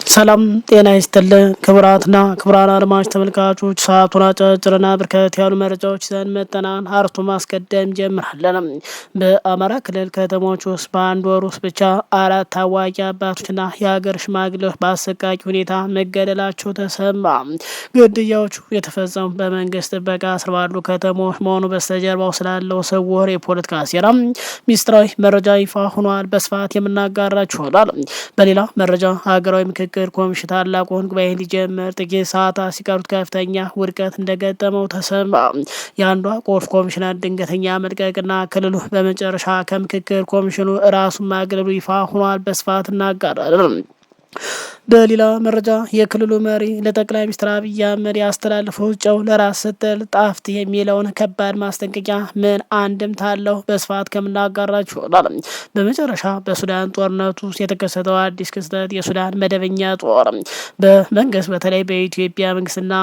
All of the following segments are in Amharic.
ሰላም ጤና ይስጥልን ክቡራትና ክቡራን አድማጭ ተመልካቾች፣ ሰዓቱን አጫጭርና በርከት ያሉ መረጃዎች ይዘን መጥተናል። አርዕስቱ ማስቀደም ጀምራለን። በአማራ ክልል ከተሞች ውስጥ በአንድ ወር ውስጥ ብቻ 4 ታዋቂ አባቶችና የሀገር ሽማግሌዎች በአሰቃቂ ሁኔታ መገደላቸው ተሰማ። ግድያዎቹ የተፈጸሙ በመንግስት ጥበቃ ስር ባሉ ከተሞች መሆኑ በስተጀርባው ስላለው ስውር የፖለቲካ ሴራ ሚስጥራዊ መረጃ ይፋ ሆኗል። በስፋት የምናጋራችሁ ይሆናል። በሌላ መረጃ ሀገራዊ ምክክር ኮሚሽን ታላቁን ጉባኤ ሊጀምር ጥቂት ሰዓታት ሲቀሩት ከፍተኛ ውድቀት እንደገጠመው ተሰማ። የአንዷ ቁልፍ ኮሚሽነር ድንገተኛ መልቀቅና ክልሉ በመጨረሻ ከምክክር ኮሚሽኑ ራሱን ማግለሉ ይፋ ሆኗል። በስፋት እናጋራለን። በሌላ መረጃ የክልሉ መሪ ለጠቅላይ ሚኒስትር አብይ አህመድ ያስተላለፈው ጨው ለራስ ስትል ጣፍጥ የሚለውን ከባድ ማስጠንቀቂያ ምን አንድምታ አለው? በስፋት ከምናጋራችሁ ይሆናል። በመጨረሻ በሱዳን ጦርነቱ ውስጥ የተከሰተው አዲስ ክስተት የሱዳን መደበኛ ጦር በመንግስት በተለይ በኢትዮጵያ መንግስትና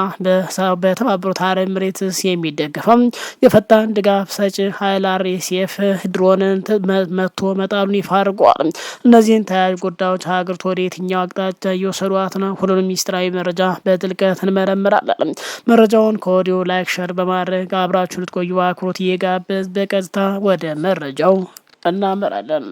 በተባበሩት አረብ ኤሚሬትስ የሚደገፈው የፈጣን ድጋፍ ሰጪ ኃይል RSF ድሮንን መቶ መጣሉን ይፋ አድርጓል። እነዚህን ተያያዥ ጉዳዮች ሀገሪቱ ወደ የትኛው አቅጣጫ እየወሰዷት ነው? ሁሉንም ሚስጥራዊ መረጃ በጥልቀት እንመረምራለን። መረጃውን ከወዲሁ ላይክ፣ ሸር በማድረግ አብራችሁ ልትቆዩ በአክብሮት እየጋበዝ በቀጥታ ወደ መረጃው እናመራለን።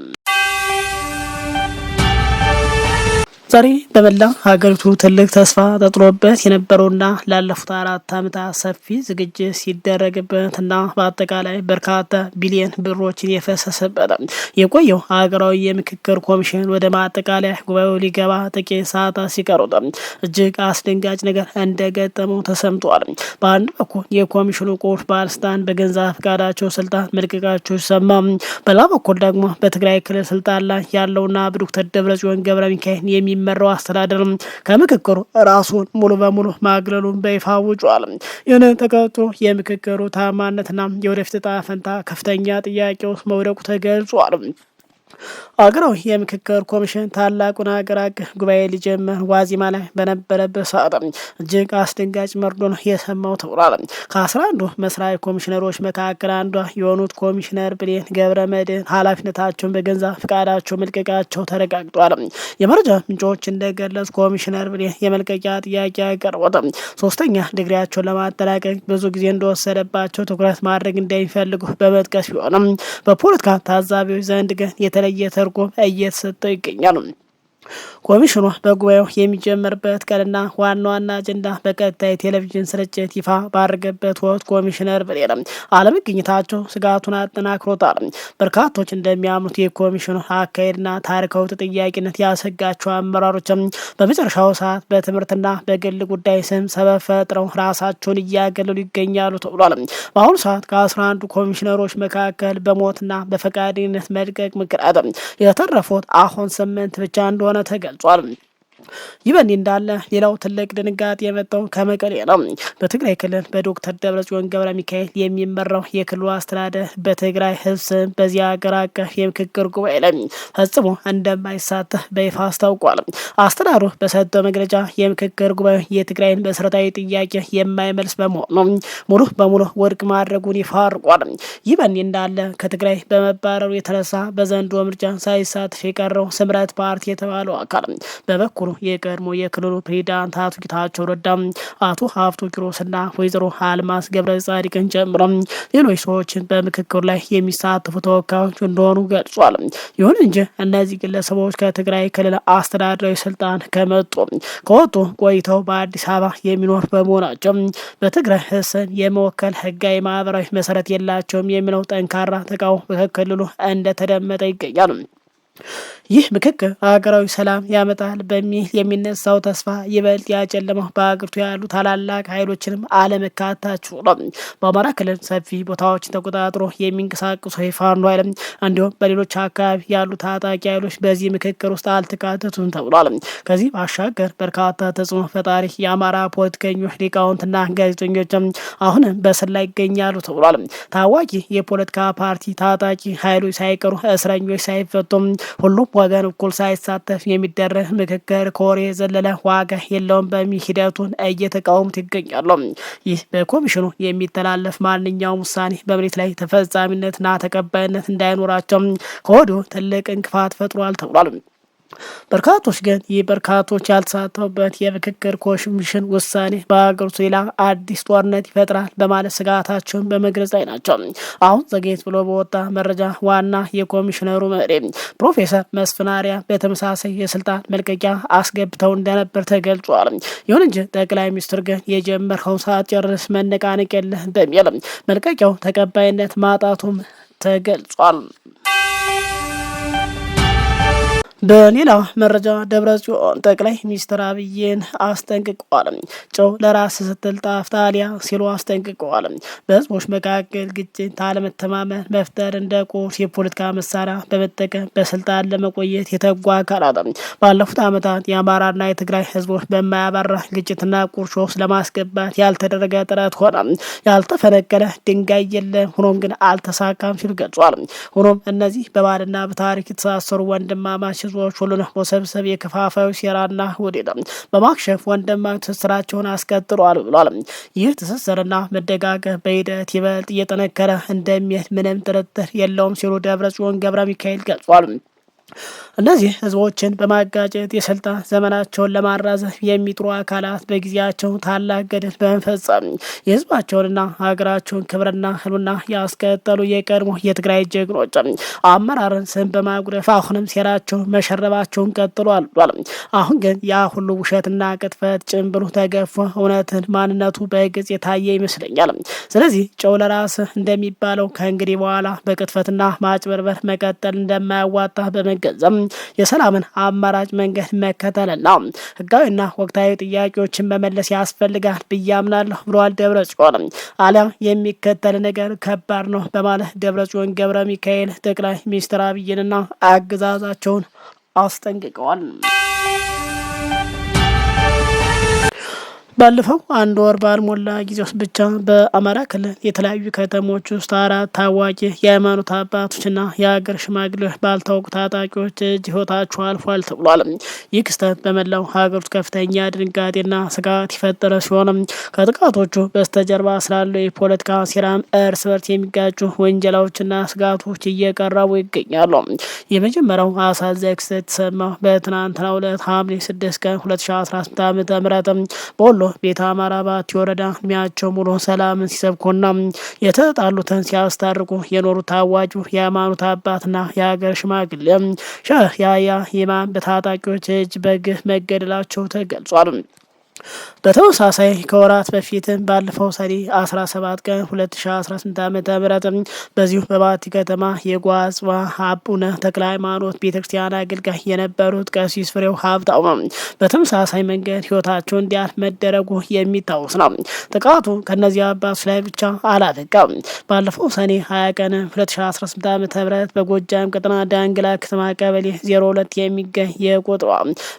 ዛሬ በመላ ሀገሪቱ ትልቅ ተስፋ ተጥሎበት የነበረውና ላለፉት 4 ዓመታት ሰፊ ዝግጅት ሲደረግበትና በአጠቃላይ በርካታ ቢሊዮን ብሮችን የፈሰሰበት የቆየው ሀገራዊ የምክክር ኮሚሽን ወደ ማጠቃለያ ጉባኤው ሊገባ ጥቂት ሰዓታት ሲቀሩት እጅግ አስደንጋጭ ነገር እንደገጠመው ተሰምቷል። በአንድ በኩል የኮሚሽኑ ቁልፍ ባለስልጣን በገንዛ ፈቃዳቸው ስልጣን መልቀቃቸው ሲሰማ፣ በሌላ በኩል ደግሞ በትግራይ ክልል ስልጣን ላይ ያለውና በዶክተር ደብረጽዮን ገብረ ሚካኤል የሚመራው አስተዳደር ከምክክሩ ራሱን ሙሉ በሙሉ ማግለሉን በይፋ አውጇል። ይህንን ተከትሎ የምክክሩ ታማኝነትና የወደፊት ዕጣ ፈንታ ከፍተኛ ጥያቄ ውስጥ መውደቁ ተገልጿል። አገራዊ የምክክር ኮሚሽን ታላቁን ሀገር አቀፍ ጉባኤ ሊጀምር ዋዜማ ላይ በነበረበት ሰዓት እጅግ አስደንጋጭ መርዶ ነው የሰማው ተብሏል። ከ11 መስራች ኮሚሽነሮች መካከል አንዷ የሆኑት ኮሚሽነር ብሌን ገብረ መድህን ኃላፊነታቸውን በገንዛ ፈቃዳቸው መልቀቃቸው ተረጋግጧል። የመረጃ ምንጮች እንደገለጹ ኮሚሽነር ብሌን የመልቀቂያ ጥያቄ ያቀረቡት 3ኛ ዲግሪያቸውን ለማጠናቀቅ ብዙ ጊዜ እንደወሰደባቸው ትኩረት ማድረግ እንደሚፈልጉ በመጥቀስ ቢሆንም በፖለቲካ ታዛቢዎች ዘንድ ግን የተለየ ተርጉም እየተሰጠው ይገኛል። ኮሚሽኑ በጉባኤው የሚጀመርበት ቀንና ዋና አጀንዳ በቀጥታ የቴሌቪዥን ስርጭት ይፋ ባደረገበት ወቅት ኮሚሽነር ብሌን አለመገኘታቸው ስጋቱን አጠናክሮታል። በርካቶች እንደሚያምኑት የኮሚሽኑ አካሄድና ታሪካዊ ተጠያቂነት ያሰጋቸው አመራሮችም በመጨረሻው ሰዓት በትምህርትና በግል ጉዳይ ስም ሰበብ ፈጥረው ራሳቸውን እያገለሉ ይገኛሉ ተብሏል። በአሁኑ ሰዓት ከ11 ኮሚሽነሮች መካከል በሞትና በፈቃደኝነት መልቀቅ ምክንያት የተረፉት አሁን 8 ብቻ እንደሆነ ተገልጿል። ይህ በእንዲህ እንዳለ ሌላው ትልቅ ድንጋጤ የመጣው ከመቀሌ ነው። በትግራይ ክልል በዶክተር ደብረጽዮን ገብረ ሚካኤል የሚመራው የክልሉ አስተዳደር በትግራይ ሕዝብ ስም በዚህ ሀገር አቀፍ የምክክር ጉባኤ ላይ ፈጽሞ እንደማይሳተፍ በይፋ አስታውቋል። አስተዳደሩ በሰጠው መግለጫ የምክክር ጉባኤ የትግራይን መሰረታዊ ጥያቄ የማይመልስ በመሆኑ ሙሉ በሙሉ ውድቅ ማድረጉን ይፋ አድርጓል። ይህ በእንዲህ እንዳለ ከትግራይ በመባረሩ የተነሳ በዘንድሮው ምርጫ ሳይሳተፍ የቀረው ስምረት ፓርቲ የተባለው አካል በበኩሉ የቀድሞ የክልሉ ፕሬዝዳንት አቶ ጌታቸው ረዳ፣ አቶ ሀፍቱ ኪሮስና ወይዘሮ አልማዝ ገብረ ጻድቅን ጨምሮ ሌሎች ሰዎችን በምክክሩ ላይ የሚሳተፉ ተወካዮች እንደሆኑ ገልጿል። ይሁን እንጂ እነዚህ ግለሰቦች ከትግራይ ክልል አስተዳደራዊ ስልጣን ከወጡ ቆይተው በአዲስ አበባ የሚኖር በመሆናቸው በትግራይ ሕዝብ የመወከል ህጋዊ ማህበራዊ መሰረት የላቸውም የሚለው ጠንካራ ተቃውሞ በክልሉ እንደተደመጠ ይገኛል። ይህ ምክክር ሀገራዊ ሰላም ያመጣል በሚል የሚነሳው ተስፋ ይበልጥ ያጨለመው በሀገሪቱ ያሉ ታላላቅ ኃይሎችንም አለመካተታቸው ነው። በአማራ ክልል ሰፊ ቦታዎችን ተቆጣጥሮ የሚንቀሳቀሱ የፋኖ ኃይል እንዲሁም በሌሎች አካባቢ ያሉ ታጣቂ ኃይሎች በዚህ ምክክር ውስጥ አልተካተቱም ተብሏል። ከዚህ ባሻገር በርካታ ተጽዕኖ ፈጣሪ የአማራ ፖለቲከኞች፣ ሊቃውንትና ጋዜጠኞችም አሁንም በስር ላይ ይገኛሉ ተብሏል። ታዋቂ የፖለቲካ ፓርቲ ታጣቂ ኃይሎች ሳይቀሩ እስረኞች ሳይፈቱም ሁሉም ወገን እኩል ሳይሳተፍ የሚደረግ ምክክር ከወሬ የዘለለ ዋጋ የለውም በሚል ሂደቱን እየተቃወሙት ይገኛሉ። ይህ በኮሚሽኑ የሚተላለፍ ማንኛውም ውሳኔ በመሬት ላይ ተፈጻሚነትና ተቀባይነት እንዳይኖራቸው ከወዲሁ ትልቅ እንቅፋት ፈጥሯል ተብሏል። በርካቶች ግን ይህ በርካቶች ያልተሳተፉበት የምክክር ኮሚሽን ውሳኔ በሀገሪቱ ሌላ አዲስ ጦርነት ይፈጥራል በማለት ስጋታቸውን በመግለጽ ላይ ናቸው። አሁን ዘግየት ብሎ በወጣ መረጃ ዋና የኮሚሽነሩ መሪ ፕሮፌሰር መስፍን አርአያ በተመሳሳይ የስልጣን መልቀቂያ አስገብተው እንደነበር ተገልጿል። ይሁን እንጂ ጠቅላይ ሚኒስትር ግን የጀመርከው ሳትጨርስ መነቃነቅ የለህ በሚል መልቀቂያው ተቀባይነት ማጣቱም ተገልጿል። በሌላ መረጃ ደብረጽዮን ጠቅላይ ሚኒስትር አብይን አስጠንቅቀዋል። ጨው ለራስ ስትል ጣፍጣሊያ ሲሉ አስጠንቅቀዋል። በህዝቦች መካከል ግጭት፣ አለመተማመን መፍጠር እንደ ቁስ የፖለቲካ መሳሪያ በመጠቀም በስልጣን ለመቆየት የተጓ አካላት ባለፉት ዓመታት የአማራና የትግራይ ህዝቦች በማያባራ ግጭትና ቁርሾ ለማስገባት ያልተደረገ ጥረት ሆነ። ያልተፈነቀለ ድንጋይ የለም፣ ሆኖም ግን አልተሳካም ሲሉ ገልጿል። ሆኖም እነዚህ በባህልና በታሪክ የተሳሰሩ ወንድማማች ህዝቦች ሁሉን መሰብሰብ የከፋፋዩ ሴራና ውዴታ በማክሸፍ ወንድማዊ ትስስራቸውን አስቀጥሏል ብሏል። ይህ ትስስርና መደጋገፍ በሂደት ይበልጥ እየጠነከረ እንደሚሄድ ምንም ጥርጥር የለውም ሲሉ ደብረጽዮን ገብረ ሚካኤል ገልጿል። እነዚህ ህዝቦችን በማጋጨት የስልጣን ዘመናቸውን ለማራዘፍ የሚጥሩ አካላት በጊዜያቸው ታላቅ ገድል በመፈጸም የህዝባቸውንና ሀገራቸውን ክብርና ህልውና ያስቀጠሉ የቀድሞ የትግራይ ጀግኖች አመራርን ስም በማጉደፍ አሁንም ሴራቸው መሸረባቸውን ቀጥሏል ብሏል። አሁን ግን ያ ሁሉ ውሸትና ቅጥፈት ጭንብሉ ተገፎ እውነትን ማንነቱ በግልጽ የታየ ይመስለኛል። ስለዚህ ጨው ለራስ እንደሚባለው ከእንግዲህ በኋላ በቅጥፈትና ማጭበርበር መቀጠል እንደማያዋጣ በመገንዘብ የሰላምን አማራጭ መንገድ መከተልና ህጋዊና ወቅታዊ ጥያቄዎችን መመለስ ያስፈልጋል ብዬ አምናለሁ ብለዋል ደብረጽዮን። አሊያም የሚከተል ነገር ከባድ ነው በማለት ደብረጽዮን ገብረ ሚካኤል ጠቅላይ ሚኒስትር አብይንና አገዛዛቸውን አስጠንቅቀዋል። ባለፈው አንድ ወር ባልሞላ ጊዜ ውስጥ ብቻ በአማራ ክልል የተለያዩ ከተሞች ውስጥ 4 ታዋቂ የሃይማኖት አባቶችና የሀገር ሽማግሌዎች ባልታወቁ ታጣቂዎች እጅ ህይወታቸው አልፏል ተብሏል። ይህ ክስተት በመላው ሀገሪቱ ከፍተኛ ድንጋጤና ስጋት የፈጠረ ሲሆንም ከጥቃቶቹ በስተጀርባ ስላለው የፖለቲካ ሴራም እርስ በርስ የሚጋጩ ወንጀላዎችና ስጋቶች እየቀረቡ ይገኛሉ። የመጀመሪያው አሳዛኝ ክስተት የተሰማው በትናንትናው ዕለት ሐምሌ 6 ቀን 2018 ዓ.ም በወሎ ቤተ አማራ ባቲ ወረዳ እድሜያቸው ሙሉ ሰላምን ሲሰብኩና የተጣሉትን ሲያስታርቁ የኖሩ ታዋጁ የሃይማኖት አባትና የሀገር ሽማግሌ ሼህ ያህያ ኢማም በታጣቂዎች እጅ በግፍ መገደላቸው ተገልጿል። በተመሳሳይ ከወራት በፊትም ባለፈው ሰኔ 17 ቀን 2018 ዓ.ም በዚሁ በባቲ ከተማ የጓዝዋ አቡነ ተክለ ሃይማኖት ቤተክርስቲያን አገልጋይ የነበሩት ቀሲስ ፍሬው ሀብታው በተመሳሳይ መንገድ ህይወታቸው እንዲያልፍ መደረጉ የሚታወስ ነው። ጥቃቱ ከነዚህ አባቶች ላይ ብቻ አላበቃም። ባለፈው ሰኔ 20 ቀን 2018 ዓ.ም በጎጃም ቀጠና ዳንግላ ከተማ ቀበሌ 02 የሚገኝ የቁጥሯ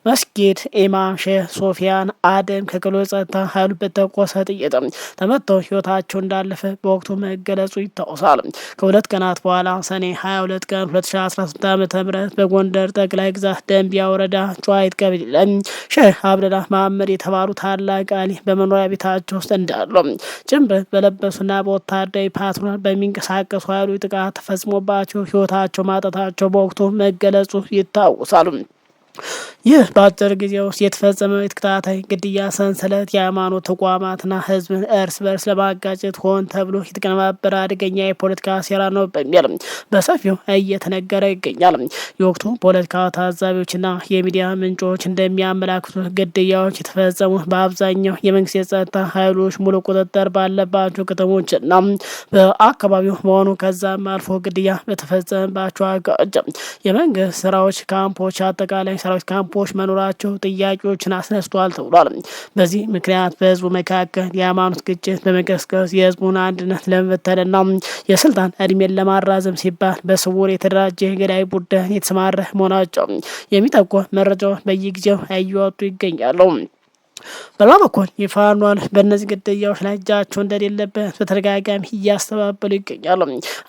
መስጊድ ኢማም ሼህ ሶፊያን አደም ከክልሉ ጸጥታ ኃይሉ በተኮሰ ጥይት ተመተው ህይወታቸው እንዳለፈ በወቅቱ መገለጹ ይታወሳል። ከሁለት ቀናት በኋላ ሰኔ 22 ቀን 2018 ዓ.ም በጎንደር ጠቅላይ ግዛት ደንቢያ ወረዳ ጨዋይት ቀበሌ ላይ ሼህ አብደላ መሐመድ የተባሉ ታላቅ አሊ በመኖሪያ ቤታቸው ውስጥ እንዳሉ ጭንብል በለበሱና በወታደራዊ ፓትሮል በሚንቀሳቀሱ ኃይሉ ጥቃት ተፈጽሞባቸው ህይወታቸው ማጣታቸው በወቅቱ መገለጹ ይታወሳል። ይህ በአጭር ጊዜ ውስጥ የተፈጸመው የተከታታይ ግድያ ሰንሰለት የሃይማኖት ተቋማትና ህዝብን እርስ በርስ ለማጋጨት ሆን ተብሎ የተቀነባበረ አደገኛ የፖለቲካ ሴራ ነው በሚል በሰፊው እየተነገረ ይገኛል። የወቅቱ ፖለቲካ ታዛቢዎችና የሚዲያ ምንጮች እንደሚያመላክቱት ግድያዎች የተፈጸሙ በአብዛኛው የመንግስት የጸጥታ ኃይሎች ሙሉ ቁጥጥር ባለባቸው ከተሞችና በአካባቢው መሆኑ ከዛም አልፎ ግድያ በተፈጸመባቸው አካባቢዎች የመንግስት ስራዎች ካምፖች አጠቃላይ ሰራዊት ካምፖች መኖራቸው ጥያቄዎችን አስነስቷል ተብሏል። በዚህ ምክንያት በህዝቡ መካከል የሃይማኖት ግጭት በመቀስቀስ የህዝቡን አንድነት ለመበተንና የስልጣን እድሜን ለማራዘም ሲባል በስውር የተደራጀ ገዳይ ቡድን የተሰማረ መሆናቸው የሚጠቁ መረጃዎች በየጊዜው እየወጡ ይገኛሉ። በሌላ በኩል የፋኖ በእነዚህ ግድያዎች ላይ እጃቸው እንደሌለበት በተደጋጋሚ እያስተባበሉ ይገኛሉ።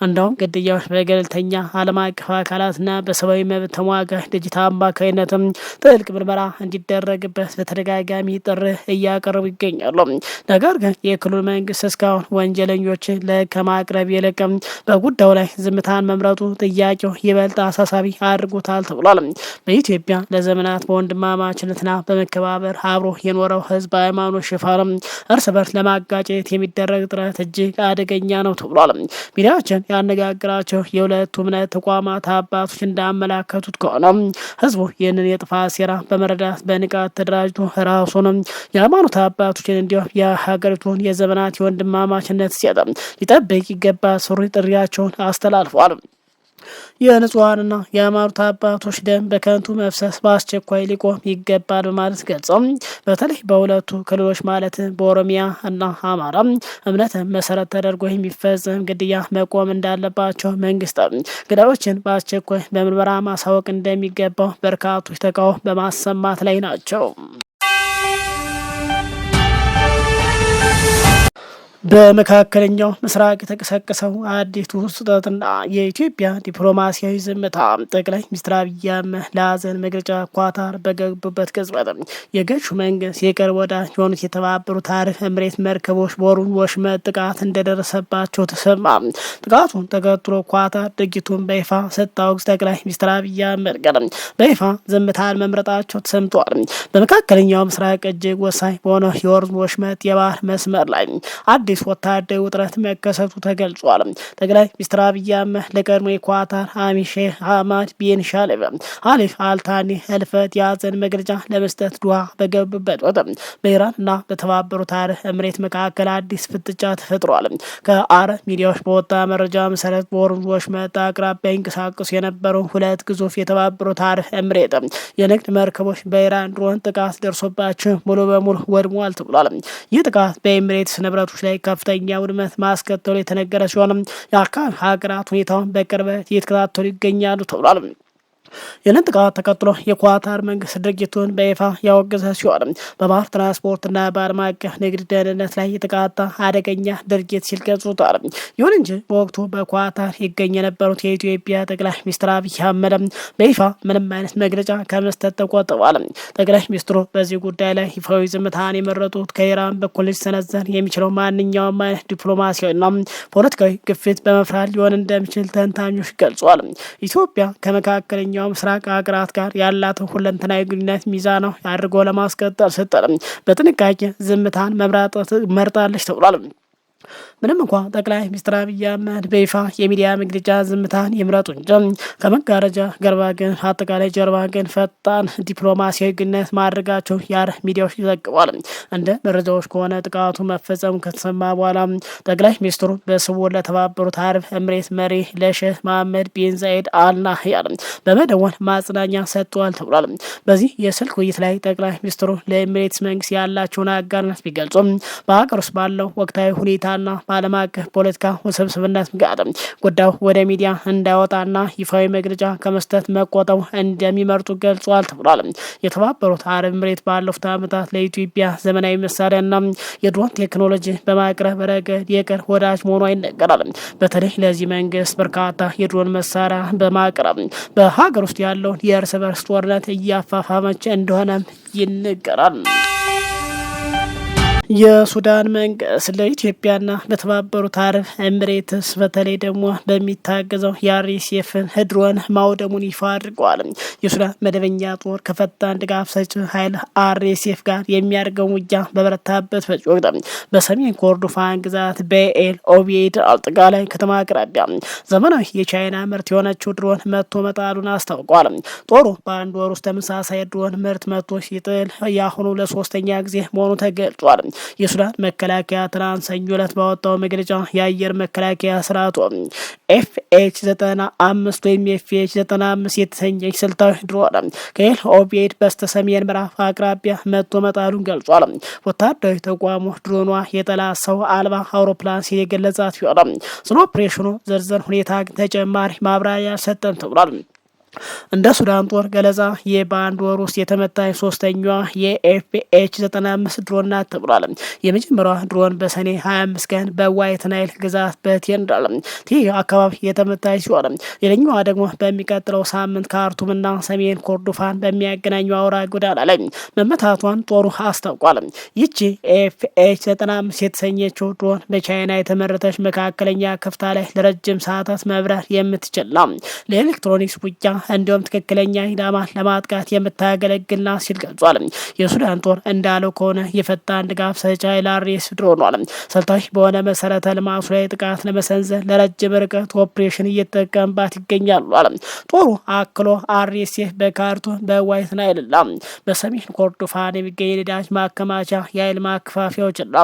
እንደውም ግድያዎች በገለልተኛ ዓለም አቀፍ አካላትና በሰብአዊ መብት ተሟጋች ድርጅት አማካኝነትም ጥልቅ ምርመራ እንዲደረግበት በተደጋጋሚ ጥሪ እያቀረቡ ይገኛሉ። ነገር ግን የክልሉ መንግስት እስካሁን ወንጀለኞችን ለህግ ከማቅረብ ይልቅ በጉዳዩ ላይ ዝምታን መምረጡ ጥያቄው ይበልጥ አሳሳቢ አድርጎታል ተብሏል። በኢትዮጵያ ለዘመናት በወንድማማችነትና በመከባበር አብሮ የኖረው ህዝብ በሃይማኖት ሽፋንም እርስ በርስ ለማጋጨት የሚደረግ ጥረት እጅግ አደገኛ ነው ተብሏል። ሚዲያችን ያነጋግራቸው የሁለቱ እምነት ተቋማት አባቶች እንዳመላከቱት ከሆነ ህዝቡ ይህንን የጥፋት ሴራ በመረዳት በንቃት ተደራጅቶ ራሱንም የሃይማኖት አባቶችን እንዲሁም የሀገሪቱን የዘመናት የወንድማማችነት ሴት ሊጠብቅ ይገባ ሱሪ ጥሪያቸውን አስተላልፈዋል። የንጹሃንና የሃይማኖት አባቶች ደም በከንቱ መፍሰስ በአስቸኳይ ሊቆም ይገባል በማለት ገልጸው በተለይ በሁለቱ ክልሎች ማለት በኦሮሚያ እና አማራ እምነት መሰረት ተደርጎ የሚፈጸም ግድያ መቆም እንዳለባቸው መንግስት ገዳዮችን በአስቸኳይ በምርመራ ማሳወቅ እንደሚገባው በርካቶች ተቃውሞ በማሰማት ላይ ናቸው። በመካከለኛው ምስራቅ የተቀሰቀሰው አዲሱ ውጥረትና የኢትዮጵያ ዲፕሎማሲያዊ ዝምታ ጠቅላይ ሚኒስትር አብይ አህመድ ለሀዘን መግለጫ ኳታር በገቡበት ቅጽበት የገዢው መንግስት የቅርብ ወዳጅ የሆኑት የተባበሩት አረብ ኤሚሬት መርከቦች በወሩን ወሽመጥ ጥቃት እንደደረሰባቸው ተሰማ። ጥቃቱን ተከትሎ ኳታር ድርጊቱን በይፋ ስታወግዝ ጠቅላይ ሚኒስትር አብይ አህመድ ግን በይፋ ዝምታን መምረጣቸው ተሰምተዋል። በመካከለኛው ምስራቅ እጅግ ወሳኝ በሆነው የሆርሙዝ ወሽመጥ የባህር መስመር ላይ አዲስ ወታደራዊ ውጥረት መከሰቱ ተገልጿል። ጠቅላይ ሚኒስትር አብይ አህመድ ለቀድሞ የኳታር አሚር ሼህ አህመድ ቢን ሻሌብ አሊፍ አልታኒ ህልፈት የሀዘን መግለጫ ለመስጠት ዱዓ በገቡበት ወቅት በኢራን እና በተባበሩት አረብ ኤሚሬት መካከል አዲስ ፍጥጫ ተፈጥሯል። ከአረብ ሚዲያዎች በወጣ መረጃ መሰረት በሆርሙዝ ወሽመጥ አቅራቢያ ይንቀሳቀሱ የነበሩ ሁለት ግዙፍ የተባበሩት አረብ ኤሚሬት የንግድ መርከቦች በኢራን ድሮን ጥቃት ደርሶባቸው ሙሉ በሙሉ ወድመዋል ተብሏል። ይህ ጥቃት በኤሚሬትስ ንብረቶች ላይ ከፍተኛ ውድመት ማስከተሉ የተነገረ ሲሆንም የአካባቢ ሀገራት ሁኔታውን በቅርበት እየተከታተሉ ይገኛሉ ተብሏል። ይህንን ጥቃት ተከትሎ የኳታር መንግስት ድርጊቱን በይፋ ያወገዘ ሲሆን በባህር ትራንስፖርትና በዓለም አቀፍ ንግድ ደህንነት ላይ የተቃጣ አደገኛ ድርጊት ሲል ገልጾታል። ይሁን እንጂ በወቅቱ በኳታር ይገኝ የነበሩት የኢትዮጵያ ጠቅላይ ሚኒስትር አብይ አህመድ በይፋ ምንም አይነት መግለጫ ከመስጠት ተቆጥበዋል። ጠቅላይ ሚኒስትሩ በዚህ ጉዳይ ላይ ይፋዊ ዝምታን የመረጡት ከኢራን በኩል ሊሰነዘር የሚችለው ማንኛውም አይነት ዲፕሎማሲያዊና ፖለቲካዊ ግፊት በመፍራት ሊሆን እንደሚችል ተንታኞች ገልጿል። ኢትዮጵያ ከመካከለኛው ምስራቅ ሀገራት ጋር ያላትን ሁለንተናዊ ግንኙነት ሚዛናዊ አድርጎ ለማስቀጠል ስትል በጥንቃቄ ዝምታን መርጣለች ተብሏል። ምንም እንኳ ጠቅላይ ሚኒስትር አብይ አህመድ በይፋ የሚዲያ መግለጫ ዝምታን ይምረጡ እንጂ ከመጋረጃ አጠቃላይ ጀርባ ግን ፈጣን ዲፕሎማሲያዊ ግንኙነት ማድረጋቸው የአረብ ሚዲያዎች ይዘግባል። እንደ መረጃዎች ከሆነ ጥቃቱ መፈጸሙ ከተሰማ በኋላ ጠቅላይ ሚኒስትሩ በስውር ለተባበሩት አረብ ኤሚሬት መሪ ለሼህ መሐመድ ቢን ዛይድ አል ናህያን በመደወል ማጽናኛ ሰጥተዋል ተብሏል። በዚህ የስልክ ውይይት ላይ ጠቅላይ ሚኒስትሩ ለኤሚሬትስ መንግስት ያላቸውን አጋርነት ቢገልጹም በሀገር ውስጥ ባለው ወቅታዊ ሁኔታና በዓለም አቀፍ ፖለቲካ ውስብስብነት ጋር ጉዳዩ ወደ ሚዲያ እንዳይወጣና ይፋዊ መግለጫ ከመስጠት መቆጠቡ እንደሚመርጡ ገልጿል ተብሏል። የተባበሩት አረብ ኤሚሬት ባለፉት ዓመታት ለኢትዮጵያ ዘመናዊ መሳሪያና የድሮን ቴክኖሎጂ በማቅረብ ረገድ የቅርብ ወዳጅ መሆኗ ይነገራል። በተለይ ለዚህ መንግስት በርካታ የድሮን መሳሪያ በማቅረብ በሀገር ውስጥ ያለውን የእርስ በርስ ጦርነት እያፋፋመች እንደሆነ ይነገራል። የሱዳን መንግስት ለኢትዮጵያና በተባበሩት አረብ ኤሚሬትስ በተለይ ደግሞ በሚታገዘው የአርኤስኤፍን ድሮን ማውደሙን ይፋ አድርገዋል። የሱዳን መደበኛ ጦር ከፈጣን ድጋፍ ሰጪ ኃይል አርኤስኤፍ ጋር የሚያደርገው ውጊያ በበረታበት በዚህ ወቅት በሰሜን ኮርዶፋን ግዛት በኤል ኦቤይድ አጠቃላይ ከተማ አቅራቢያ ዘመናዊ የቻይና ምርት የሆነችው ድሮን መቶ መጣሉን አስታውቋል። ጦሩ በአንድ ወር ውስጥ ተመሳሳይ ድሮን ምርት መቶ ሲጥል ያሁኑ ለሶስተኛ ጊዜ መሆኑ ተገልጿል። የሱዳን መከላከያ ትናንት ሰኞ ዕለት ባወጣው መግለጫ የአየር መከላከያ ስርዓቱ ኤፍኤች-95 ወይም ኤፍኤች-95 የተሰኘች ስልታዊ ድሮን ከኤል ኦቤይድ በስተሰሜን ምዕራብ አቅራቢያ መቶ መጣሉን ገልጿል። ወታደራዊ ተቋሙ ድሮኗ የጠላት ሰው አልባ አውሮፕላን ሲል የገለጻት ሲሆን ስለ ኦፕሬሽኑ ዝርዝር ሁኔታ ተጨማሪ ማብራሪያ ሰጠን ተብሏል። እንደ ሱዳን ጦር ገለጻ በአንድ ወር ውስጥ የተመታች ሶስተኛዋ የኤፍኤች 95 ድሮን ናት ተብሏል። የመጀመሪያዋ ድሮን በሰኔ 25 ቀን በዋይት ናይል ግዛት በቴንዳል አካባቢ የተመታች ሲሆን ሌላኛዋ ደግሞ በሚቀጥለው ሳምንት ካርቱምና ሰሜን ኮርዶፋን በሚያገናኘው አውራ ጎዳና ላይ መመታቷን ጦሩ አስታውቋል። ይቺ ኤፍኤች 95 የተሰኘችው ድሮን በቻይና የተመረተች መካከለኛ ከፍታ ላይ ለረጅም ሰዓታት መብረር የምትችል ነው። ለኤሌክትሮኒክስ ውጊያ እንዲሁም ትክክለኛ ኢላማ ለማጥቃት የምታገለግልና ሲል ገልጿል። የሱዳን ጦር እንዳለው ከሆነ የፈጣን ድጋፍ ሰጪ ኃይል አርኤስ ድሮኗል ስልታዊ በሆነ መሰረተ ልማቱ ላይ ጥቃት ለመሰንዘር ለረጅም ርቀት ኦፕሬሽን እየተጠቀምባት ይገኛሉ አለ ጦሩ። አክሎ አርኤስኤፍ በካርቱም በዋይት ናይልና በሰሜን ኮርዶፋን የሚገኝ ነዳጅ ማከማቻ የኃይል ማከፋፊያዎችና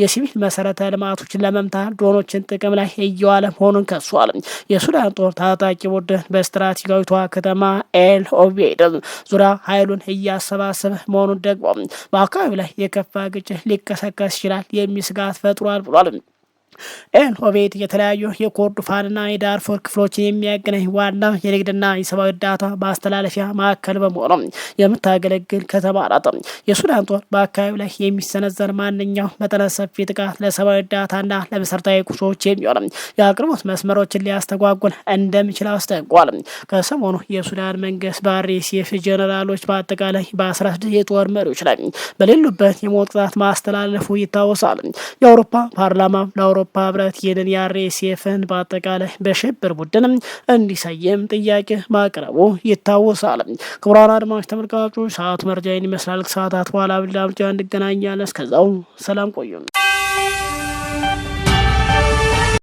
የሲቪል መሰረተ ልማቶችን ለመምታት ድሮኖችን ጥቅም ላይ እየዋለ መሆኑን ከሷል። የሱዳን ጦር ታጣቂ ቡድን በስትራቴጂካዊቷ ከተማ ኤል ኦቤድ ዙሪያ ኃይሉን እያሰባሰበ መሆኑን ደግሞ በአካባቢው ላይ የከፋ ግጭት ሊቀሰቀስ ይችላል የሚል ስጋት ፈጥሯል ብሏል። ኤል ኦቤድ የተለያዩ የኮርዶፋንና የዳርፎር ክፍሎችን የሚያገናኝ ዋና የንግድና የሰብአዊ እርዳታ ማስተላለፊያ ማዕከል በመሆኑ የምታገለግል ከተማ ናት። የሱዳን ጦር በአካባቢው ላይ የሚሰነዘር ማንኛው መጠነ ሰፊ ጥቃት ለሰብአዊ እርዳታና ለመሰረታዊ ቁሶች የሚሆን የአቅርቦት መስመሮችን ሊያስተጓጉል እንደሚችል አስጠንቋል። ከሰሞኑ የሱዳን መንግስት በአርኤስኤፍ ጄኔራሎች በአጠቃላይ በ16 የጦር መሪዎች ላይ በሌሉበት የሞት ቅጣት ማስተላለፉ ይታወሳል። የአውሮፓ ፓርላማ ለአውሮፓ ህብረት ይህንን የአርኤስኤፍን በአጠቃላይ በሽብር ቡድን እንዲሰየም ጥያቄ ማቅረቡ ይታወሳል። ክቡራን አድማጭ ተመልካቾች ሰዓቱ መረጃ ይመስላል። ከሰዓታት በኋላ ብላ እንገናኛለን። እስከዛው ሰላም ቆዩ።